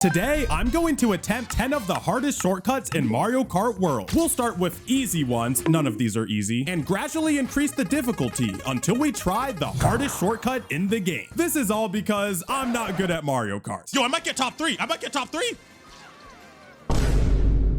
Today, I'm going to attempt 10 of the hardest shortcuts in Mario Kart World. We'll start with easy ones, none of these are easy, and gradually increase the difficulty until we try the hardest shortcut in the game. This is all because I'm not good at Mario Kart. Yo, I might get top three.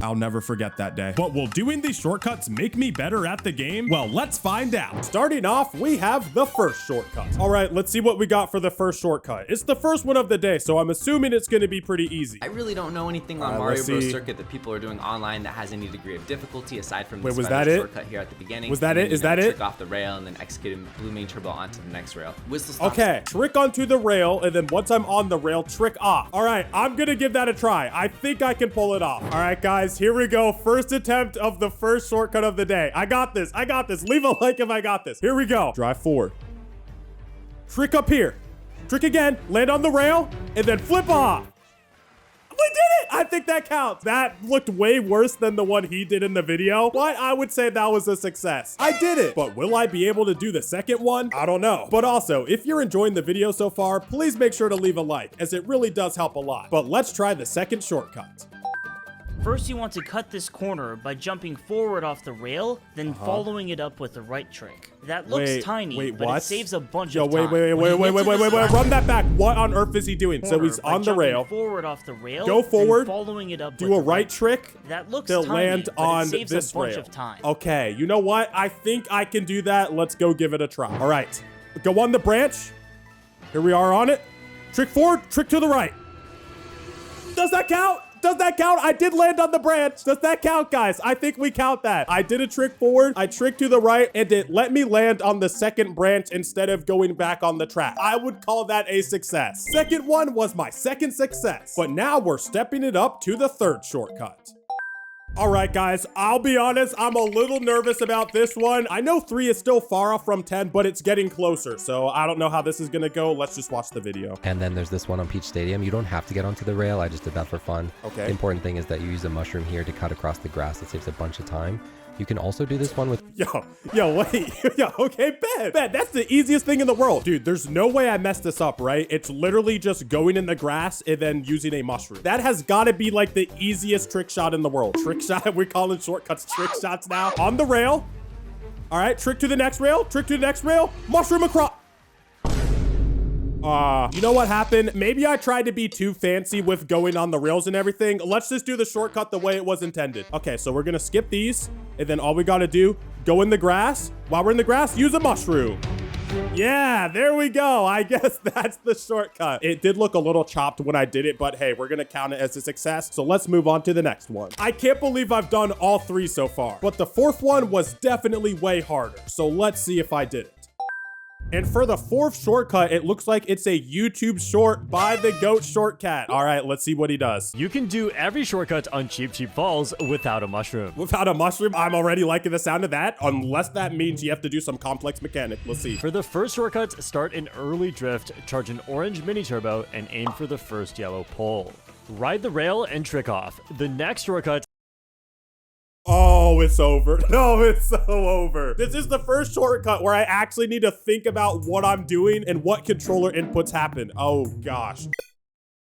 I'll never forget that day. But will doing these shortcuts make me better at the game? Well, let's find out. Starting off, we have the first shortcut. All right, let's see what we got for the first shortcut. It's the first one of the day, so I'm assuming it's going to be pretty easy. I really don't know anything on Mario Bros. Circuit that people are doing online that has any degree of difficulty aside from the shortcut here at the beginning. Was that it? Is that it? Trick off the rail and then execute a blue main turbo onto the next rail. Whistle stop. Okay, trick onto the rail, and then once I'm on the rail, trick off. All right, I'm going to give that a try. I think I can pull it off. All right, guys, here we go. First attempt of the first shortcut of the day. I got this. Leave a like if I got this. Here we go. Drive forward. Trick up here. Trick again. Land on the rail and then flip off. We did it. I think that counts. That looked way worse than the one he did in the video, but I would say that was a success. I did it. But will I be able to do the second one? I don't know. But also, if you're enjoying the video so far, please make sure to leave a like, as it really does help a lot. But let's try the second shortcut. First, you want to cut this corner by jumping forward off the rail, then following it up with the right trick. That looks tiny, but it saves a bunch of time. Wait, run that back. What on earth is he doing? So he's on the rail. Forward off the rail. Go forward. Following it up. Do a right trick. That looks to tiny, land on but it saves this a bunch rail. of time. Okay, you know what? I think I can do that. Let's go give it a try. All right, go on the branch. Here we are on it. Trick forward. Trick to the right. Does that count? Does that count? I did land on the branch. Does that count, guys? I think we count that. I did a trick forward. I tricked to the right, and it let me land on the second branch instead of going back on the track. I would call that a success. Second one was my second success. But now we're stepping it up to the third shortcut. All right, guys, I'll be honest, I'm a little nervous about this one. I know 3 is still far off from 10, but it's getting closer, so I don't know how this is gonna go. Let's just watch the video. And then there's this one on Peach Stadium. You don't have to get onto the rail. I just did that for fun. Okay. The important thing is that you use a mushroom here to cut across the grass. It saves a bunch of time. You can also do this one with... Yo, wait. Okay, bet. That's the easiest thing in the world. Dude, there's no way I messed this up, right? It's literally just going in the grass and then using a mushroom. That has got to be like the easiest trick shot in the world. Trick shot, we're calling shortcuts trick shots now. On the rail. All right, trick to the next rail. Trick to the next rail. Mushroom across. You know what happened? Maybe I tried to be too fancy with going on the rails and everything. Let's just do the shortcut the way it was intended. Okay, so we're gonna skip these, and then all we gotta do, go in the grass. While we're in the grass, use a mushroom. Yeah, there we go. I guess that's the shortcut. It did look a little chopped when I did it, but hey, we're gonna count it as a success. So let's move on to the next one. I can't believe I've done all 3 so far, but the 4th one was definitely way harder. So let's see if I did it. And for the 4th shortcut, it looks like it's a YouTube short by the Goat Shortcat. All right, let's see what he does. You can do every shortcut on Cheap Falls without a mushroom. Without a mushroom? I'm already liking the sound of that, unless that means you have to do some complex mechanic. Let's see. For the first shortcut, start an early drift, charge an orange mini turbo, and aim for the first yellow pole. Ride the rail and trick off. The next shortcut... Oh, it's over. No, it's so over. This is the first shortcut where I actually need to think about what I'm doing and what controller inputs happen. Oh, gosh.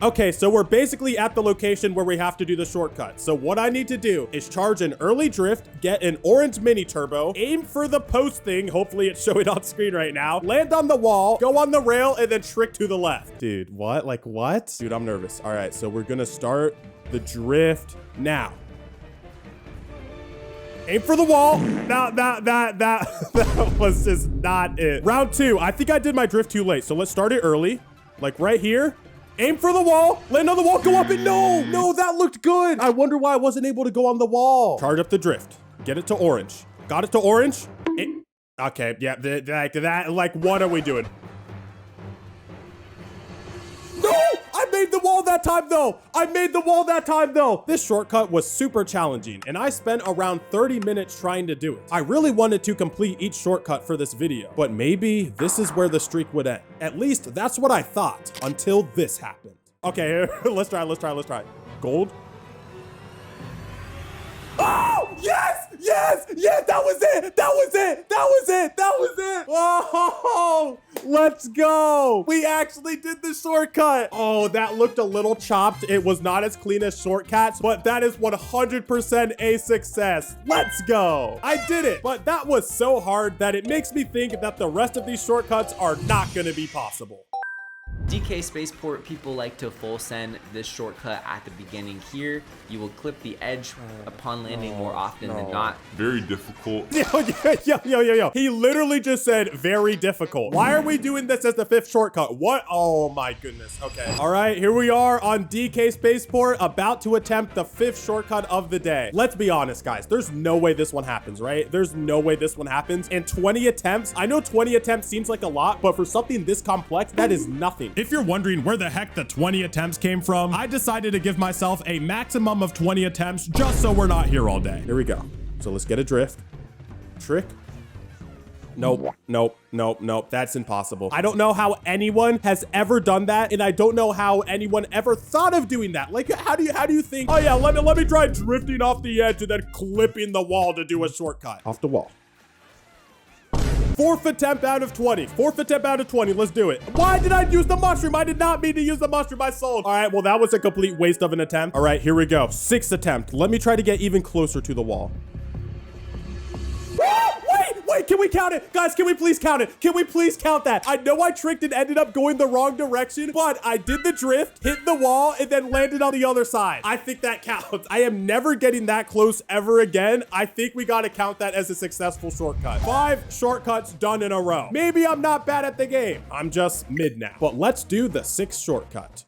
Okay, so we're basically at the location where we have to do the shortcut. So what I need to do is charge an early drift, get an orange mini turbo, aim for the post thing. Hopefully it's showing on screen right now. Land on the wall, go on the rail, and then trick to the left. Dude, what? Like what? Dude, I'm nervous. All right, so we're gonna start the drift now. Aim for the wall. That was just not it. Round 2. I think I did my drift too late. So let's start it early. Like right here. Aim for the wall. Land on the wall. Go up and no, that looked good. I wonder why I wasn't able to go on the wall. Charge up the drift. Get it to orange. Got it to orange. Okay, yeah, like what are we doing? No! I made the wall that time though. This shortcut was super challenging and I spent around 30 minutes trying to do it. I really wanted to complete each shortcut for this video, but maybe this is where the streak would end. At least that's what I thought until this happened. Okay, let's try. Gold. Oh, yes! Yes! Yes, that was it! That was it! That was it! That was it! Oh, let's go! We actually did the shortcut. Oh, that looked a little chopped. It was not as clean as shortcuts, but that is 100% a success. Let's go! I did it, but that was so hard that it makes me think that the rest of these shortcuts are not gonna be possible. DK Spaceport people like to full send this shortcut at the beginning here. You will clip the edge upon landing more often than not. Very difficult. Yo. He literally just said very difficult. Why are we doing this as the 5th shortcut? What? Oh my goodness. Okay. All right, here we are on DK Spaceport, about to attempt the 5th shortcut of the day. Let's be honest, guys. There's no way this one happens, right? There's no way this one happens. In 20 attempts, I know 20 attempts seems like a lot, but for something this complex, that is nothing. If you're wondering where the heck the 20 attempts came from, I decided to give myself a maximum of 20 attempts just so we're not here all day. Here we go. So let's get a drift. Trick. Nope. That's impossible. I don't know how anyone has ever done that, and I don't know how anyone ever thought of doing that. Like, how do you think, oh yeah, let me try drifting off the edge and then clipping the wall to do a shortcut. Off the wall. 4th attempt out of 20. 4th attempt out of 20. Let's do it. Why did I use the mushroom? I did not mean to use the mushroom. I sold. All right, well, that was a complete waste of an attempt. All right, here we go. 6th attempt. Let me try to get even closer to the wall. Wait, can we count it? Guys, can we please count it? Can we please count that? I know I tricked and ended up going the wrong direction, but I did the drift, hit the wall, and then landed on the other side. I think that counts. I am never getting that close ever again. I think we got to count that as a successful shortcut. 5 shortcuts done in a row. Maybe I'm not bad at the game. I'm just mid now. But let's do the 6th shortcut.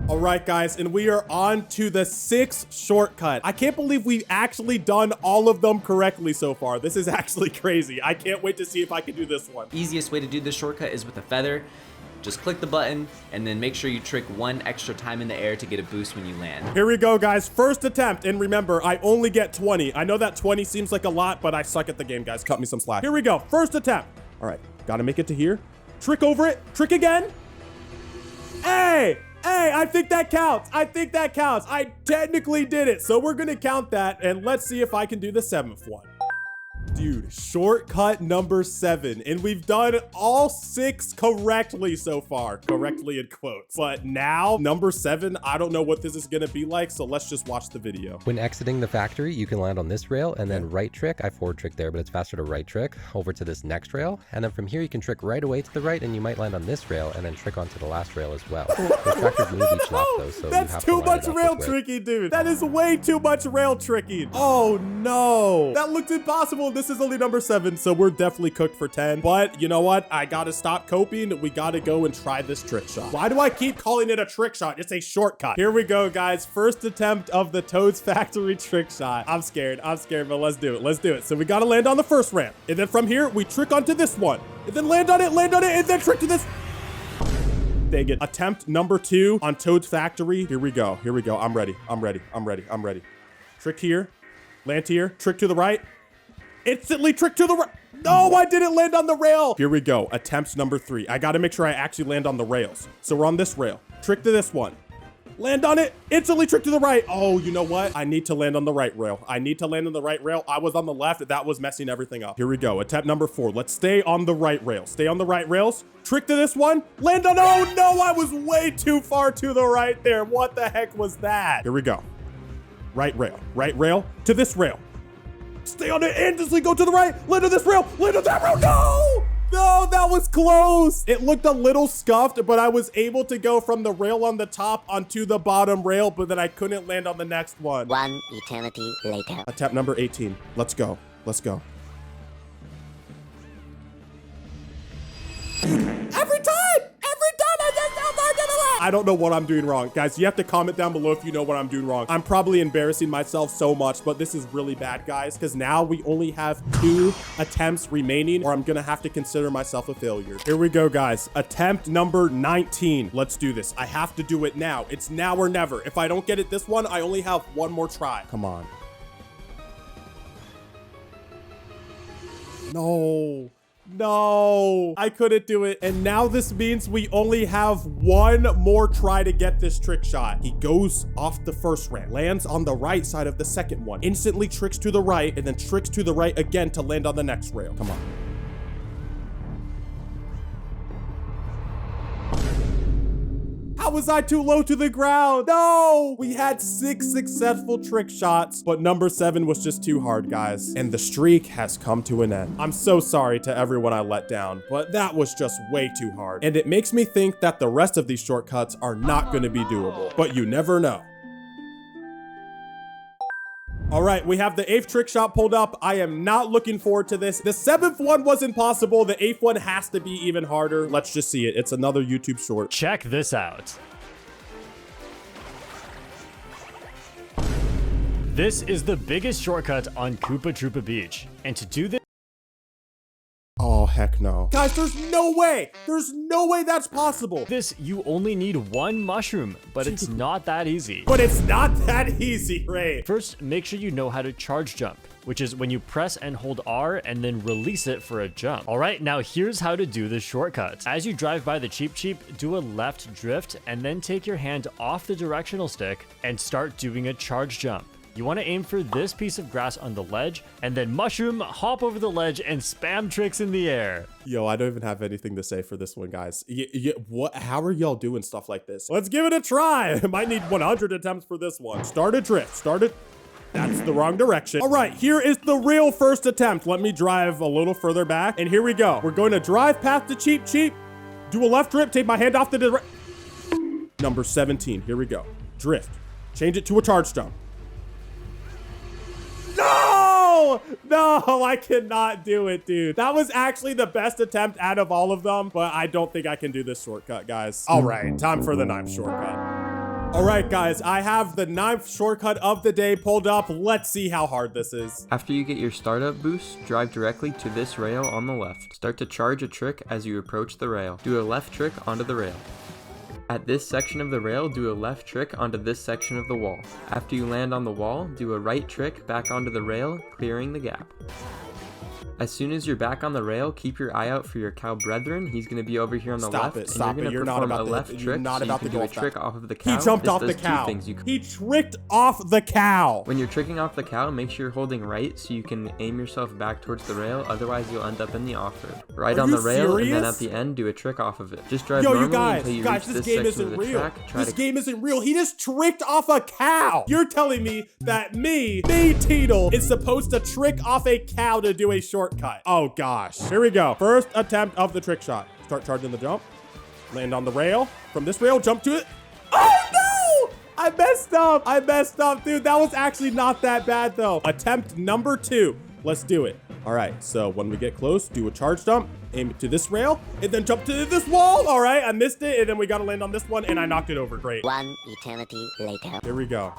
All right, guys, and we are on to the 6th shortcut. I can't believe we've actually done all of them correctly so far. This is actually crazy. I can't wait to see if I can do this one. Easiest way to do this shortcut is with a feather. Just click the button and then make sure you trick 1 extra time in the air to get a boost when you land. Here we go, guys. 1st attempt, and remember, I only get 20. I know that 20 seems like a lot, but I suck at the game, guys. Cut me some slack. Here we go. 1st attempt. All right, gotta make it to here. Trick over it. Trick again. Hey, I think that counts. I think that counts. I technically did it. So we're going to count that, and let's see if I can do the 7th one. Dude, shortcut number 7. And we've done all 6 correctly so far. Correctly in quotes. But now, number 7, I don't know what this is going to be like, so let's just watch the video. When exiting the factory, you can land on this rail and then right trick. I forward trick there, but it's faster to right trick over to this next rail. And then from here, you can trick right away to the right, and you might land on this rail and then trick onto the last rail as well. The tractors move each lap though, so that's you have too to line much it up rail with tricking, dude. That is way too much rail tricking. Oh no, that looked impossible. This is only number 7, so we're definitely cooked for 10. But you know what? I gotta stop coping. We gotta go and try this trick shot. Why do I keep calling it a trick shot? It's a shortcut. Here we go, guys. 1st attempt of the Toad's Factory trick shot. I'm scared, but let's do it. Let's do it. So we gotta land on the 1st ramp. And then from here, we trick onto this one. And then land on it, and then trick to this. Dang it. Attempt number 2 on Toad's Factory. Here we go. I'm ready. Trick here. Land here. Trick to the right. Instantly trick to the right. No, I didn't land on the rail. Here we go. Attempts number 3. I got to make sure I actually land on the rails. So we're on this rail. Trick to this one. Land on it. Instantly trick to the right. Oh, you know what? I need to land on the right rail. I was on the left. That was messing everything up. Here we go. Attempt number 4. Let's stay on the right rail. Stay on the right rails. Trick to this one. Land on. Oh, no. I was way too far to the right there. What the heck was that? Here we go. Right rail to this rail. Stay on it, instantly go to the right, land on this rail, land on that rail, no, that was close. It looked a little scuffed, but I was able to go from the rail on the top onto the bottom rail, but then I couldn't land on the next one. 1 eternity later. Attempt number 18, let's go. Every time I get so far to the left. I don't know what I'm doing wrong. Guys, you have to comment down below if you know what I'm doing wrong. I'm probably embarrassing myself so much, but this is really bad, guys, because now we only have 2 attempts remaining, or I'm gonna have to consider myself a failure. Here we go, guys. Attempt number 19. Let's do this. I have to do it now. It's now or never. If I don't get it this one, I only have 1 more try. Come on. No. No, I couldn't do it. And now this means we only have one more try to get this trick shot. He goes off the first ramp, lands on the right side of the second one, instantly tricks to the right, and then tricks to the right again to land on the next rail. Come on. How was I too low to the ground? No! We had 6 successful trick shots, but number 7 was just too hard, guys. And the streak has come to an end. I'm so sorry to everyone I let down, but that was just way too hard. And it makes me think that the rest of these shortcuts are not gonna be doable, but you never know. All right, we have the 8th trick shot pulled up. I am not looking forward to this. The 7th one was impossible. The 8th one has to be even harder. Let's just see it. It's another YouTube short. Check this out. This is the biggest shortcut on Koopa Troopa Beach. And to do this, oh, heck no. Guys, there's no way. There's no way that's possible. you only need 1 mushroom, but it's not that easy. But it's not that easy, Ray. First, make sure you know how to charge jump, which is when you press and hold R and then release it for a jump. All right, now here's how to do the shortcut. As you drive by the Cheep Cheep, do a left drift and then take your hand off the directional stick and start doing a charge jump. You want to aim for this piece of grass on the ledge, and then mushroom, hop over the ledge, and spam tricks in the air. Yo, I don't even have anything to say for this one, guys. What? How are y'all doing stuff like this? Let's give it a try. Might need 100 attempts for this one. Start a drift. That's the wrong direction. All right, here is the real first attempt. Let me drive a little further back, and here we go. We're going to drive past the Cheep Cheep, do a left drift, take my hand off the number 17. Here we go. Drift. Change it to a charge jump. No, I cannot do it, dude. That was actually the best attempt out of all of them, but I don't think I can do this shortcut, guys. All right, time for the 9th shortcut. All right, guys, I have the 9th shortcut of the day pulled up. Let's see how hard this is. After you get your startup boost, drive directly to this rail on the left. Start to charge a trick as you approach the rail. Do a left trick onto the rail. At this section of the rail, do a left trick onto this section of the wall. After you land on the wall, do a right trick back onto the rail, clearing the gap. As soon as you're back on the rail, keep your eye out for your cow brethren. He's going to be over here on the left. Stop it. You're not about left trick, so you can do a trick off of the cow. He jumped off the cow. He tricked off the cow. When you're tricking off the cow, make sure you're holding right so you can aim yourself back towards the rail. Otherwise, you'll end up in the off-road. Right on the rail, and then at the end, do a trick off of it. Just drive normally until you reach this section of the track. This game isn't real. He just tricked off a cow. You're telling me that me, Teetle, is supposed to trick off a cow to do a shortcut. Oh, God. Here we go. First attempt of the trick shot. Start charging the jump. Land on the rail. From this rail, jump to it. Oh, no! I messed up, dude. That was actually not that bad, though. Attempt number 2. Let's do it. All right, so when we get close, do a charge jump, aim it to this rail, and then jump to this wall. All right, I missed it, and then we got to land on this one, and I knocked it over. Great. 1 eternity later. Here we go.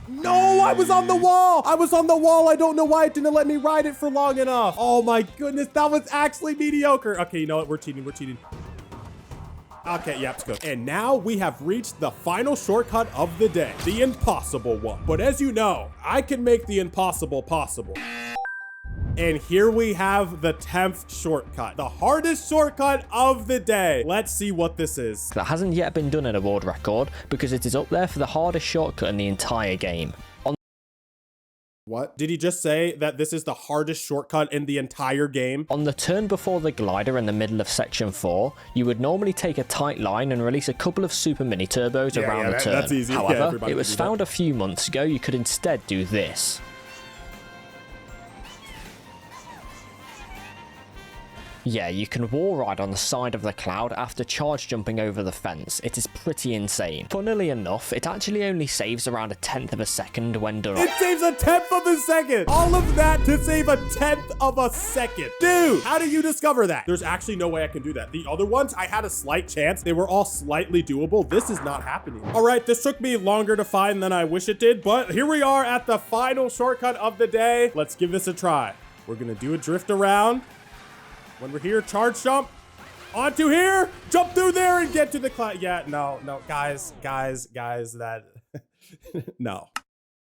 No, I was on the wall. I don't know why it didn't let me ride it for long enough. Oh my goodness, that was actually mediocre. Okay, you know what? We're cheating. Okay, yeah, it's good. And now we have reached the final shortcut of the day, the impossible one. But as you know, I can make the impossible possible. And here we have the 10th shortcut, the hardest shortcut of the day. Let's see what this is. That hasn't yet been done in a world record because it is up there for the hardest shortcut in the entire game. What? Did he just say that this is the hardest shortcut in the entire game? On the turn before the glider in the middle of section 4, you would normally take a tight line and release a couple of super mini turbos around the turn. That's easy. However, it was found a few months ago you could instead do this. Yeah, you can wall ride on the side of the cloud after charge jumping over the fence. It is pretty insane. Funnily enough, it actually only saves around 1/10 of a second when done. It saves 1/10 of a second! All of that to save 1/10 of a second. Dude, how do you discover that? There's actually no way I can do that. The other ones, I had a slight chance. They were all slightly doable. This is not happening. All right, this took me longer to find than I wish it did, but here we are at the final shortcut of the day. Let's give this a try. We're gonna do a drift around. When we're here, charge jump onto here, jump through there and get to the cloud. Yeah, no, guys, that, no.